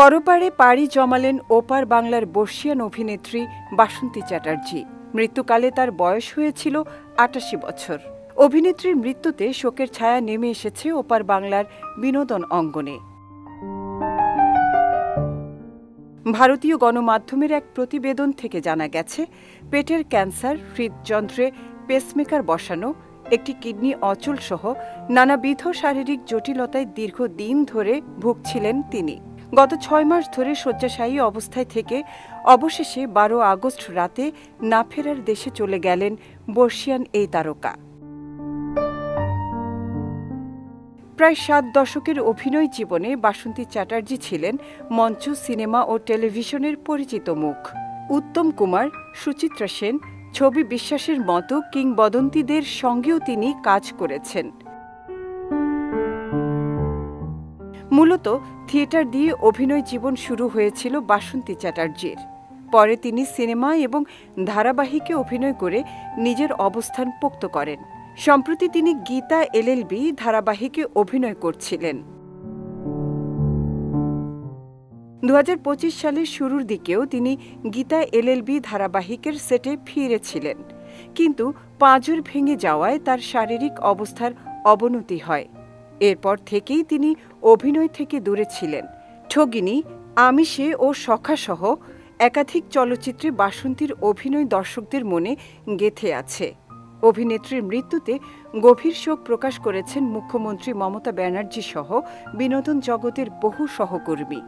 পরপারে পাড়ি জমালেন ওপার বাংলার বর্ষিয়ান অভিনেত্রী বাসন্তী চ্যাটার্জি। মৃত্যুকালে তার বয়স হয়েছিল ৮৮ বছর। অভিনেত্রীর মৃত্যুতে শোকের ছায়া নেমে এসেছে ওপার বাংলার বিনোদন অঙ্গনে। ভারতীয় গণমাধ্যমের এক প্রতিবেদন থেকে জানা গেছে, পেটের ক্যান্সার, হৃদযন্ত্রে পেসমেকার বসানো, একটি কিডনি অচল সহ নানাবিধ শারীরিক জটিলতায় দীর্ঘদিন ধরে ভুগছিলেন তিনি। গত ৬ মাস ধরে শয্যাশায়ী অবস্থায় থেকে অবশেষে ১২ আগস্ট রাতে না ফেরার দেশে চলে গেলেন বর্ষিয়ান এই তারকা। প্রায় ৭ দশকের অভিনয় জীবনে বাসন্তী চ্যাটার্জি ছিলেন মঞ্চ, সিনেমা ও টেলিভিশনের পরিচিত মুখ। উত্তম কুমার, সুচিত্রা সেন, ছবি বিশ্বাসের মতো কিংবদন্তিদের সঙ্গেও তিনি কাজ করেছেন। মূলত থিয়েটার দিয়ে অভিনয় জীবন শুরু হয়েছিল বাসন্তী চ্যাটার্জির। পরে তিনি সিনেমা এবং ধারাবাহিকে অভিনয় করে নিজের অবস্থান পোক্ত করেন। সম্প্রতি তিনি গীতা এলএলবি ধারাবাহিকে অভিনয় করছিলেন। ২০২৫ সালের শুরুর দিকেও তিনি গীতা এলএলবি ধারাবাহিকের সেটে ফিরেছিলেন, কিন্তু পাঁজর ভেঙে যাওয়ায় তার শারীরিক অবস্থার অবনতি হয়। এরপর থেকেই তিনি অভিনয় থেকে দূরে ছিলেন। ঠগিনী, আমিষে ও সখাসহ একাধিক চলচ্চিত্রে বাসন্তীর অভিনয় দর্শকদের মনে গেঁথে আছে। অভিনেত্রীর মৃত্যুতে গভীর শোক প্রকাশ করেছেন মুখ্যমন্ত্রী মমতা ব্যানার্জি সহ বিনোদন জগতের বহু সহকর্মী।